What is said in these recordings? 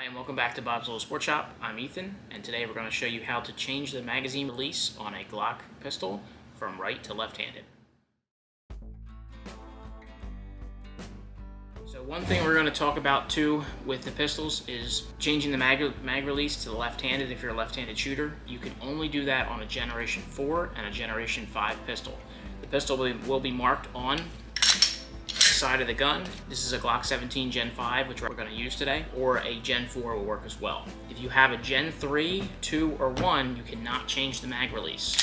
Hi, and welcome back to Bob's Little Sport Shop. I'm Ethan, and today we're going to show you how to change the magazine release on a Glock pistol from right to left-handed. So one thing we're going to talk about too with the pistols is changing the mag release to the left-handed. If you're a left-handed shooter, you can only do that on a Generation 4 and a Generation 5 pistol. The pistol will be marked on side of the gun. This is a Glock 17 Gen 5, which we're going to use today, or a Gen 4 will work as well. If you have a Gen 3, 2, or 1, you cannot change the mag release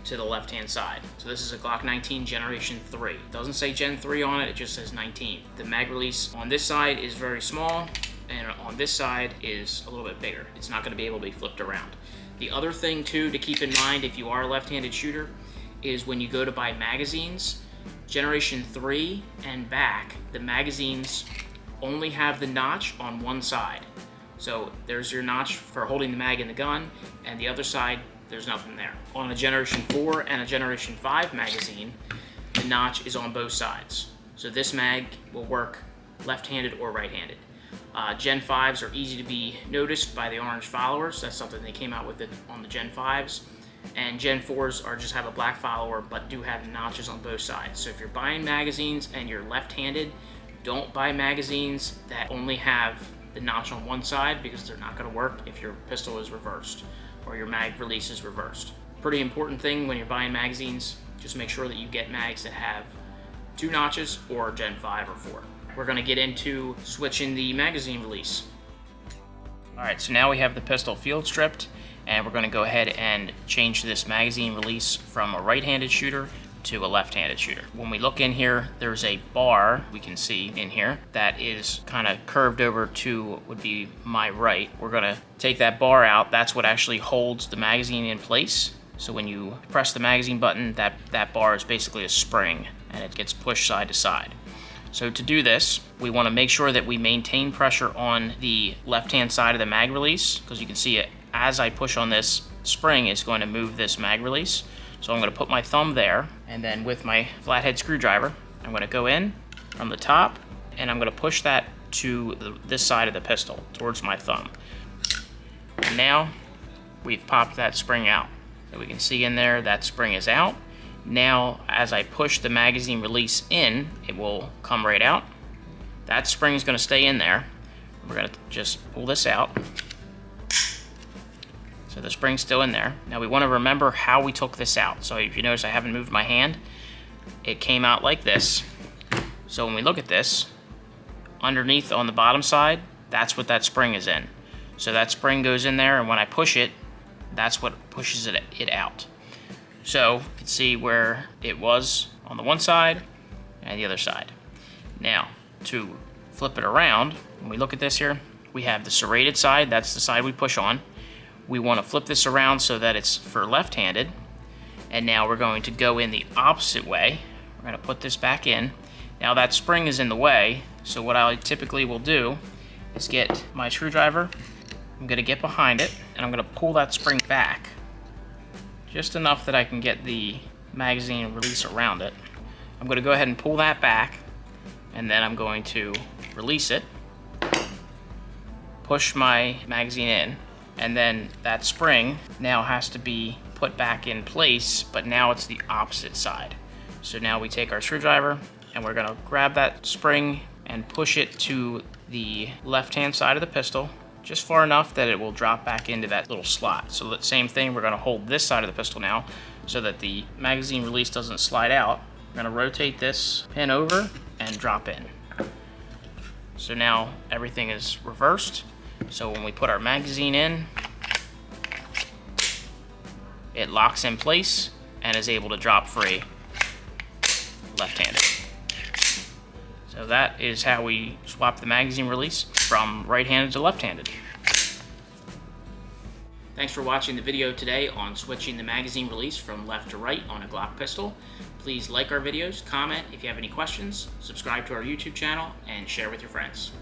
to the left-hand side. So this is a Glock 19 Generation 3. It doesn't say Gen 3 on it, it just says 19. The mag release on this side is very small, and on this side is a little bit bigger. It's not going to be able to be flipped around. The other thing too to keep in mind if you are a left-handed shooter is when you go to buy magazines, Generation 3 and back, the magazines only have the notch on one side. So there's your notch for holding the mag in the gun, and the other side, there's nothing there. On a Generation 4 and a Generation 5 magazine, the notch is on both sides. So this mag will work left-handed or right-handed. Gen 5s are easy to be noticed by the orange followers. That's something they came out with it on the Gen 5s. And Gen 4s are just have a black follower but do have notches on both sides. So if you're buying magazines and you're left-handed, don't buy magazines that only have the notch on one side, because they're not going to work if your pistol is reversed or your mag release is reversed. Pretty important thing when you're buying magazines, just make sure that you get mags that have two notches or Gen 5 or 4. We're going to get into switching the magazine release. Alright, so now we have the pistol field stripped, and we're going to go ahead and change this magazine release from a right-handed shooter to a left-handed shooter. When we look in here, there's a bar we can see in here that is kind of curved over to would be my right. We're going to take that bar out. That's what actually holds the magazine in place. So when you press the magazine button, that bar is basically a spring, and it gets pushed side to side. So to do this, we want to make sure that we maintain pressure on the left-hand side of the mag release, because you can see it as I push on this spring, it's going to move this mag release. So I'm going to put my thumb there, and then with my flathead screwdriver, I'm going to go in from the top, and I'm going to push that to this side of the pistol, towards my thumb. And now we've popped that spring out. So we can see in there that spring is out. Now, as I push the magazine release in, it will come right out. That spring is going to stay in there. We're going to just pull this out. So the spring's still in there. Now we want to remember how we took this out. So if you notice I haven't moved my hand, it came out like this. So when we look at this, underneath on the bottom side, that's what that spring is in. So that spring goes in there, and when I push it, that's what pushes it out. So you can see where it was on the one side and the other side. Now to flip it around, when we look at this here, we have the serrated side, that's the side we push on. We want to flip this around so that it's for left-handed, and now we're going to go in the opposite way. We're going to put this back in. Now that spring is in the way, so what I typically will do is get my screwdriver, I'm going to get behind it, and I'm going to pull that spring back just enough that I can get the magazine release around it. I'm going to go ahead and pull that back, and then I'm going to release it, push my magazine in, and then that spring now has to be put back in place, but now it's the opposite side. So now we take our screwdriver, and we're gonna grab that spring and push it to the left-hand side of the pistol, just far enough that it will drop back into that little slot. So the same thing, we're gonna hold this side of the pistol now so that the magazine release doesn't slide out. We're gonna rotate this pin over and drop in. So now everything is reversed. So when we put our magazine in, it locks in place and is able to drop free left-handed. So that is how we swap the magazine release from right-handed to left-handed. Thanks for watching the video today on switching the magazine release from left to right on a Glock pistol. Please like our videos, comment if you have any questions, subscribe to our YouTube channel, and share with your friends.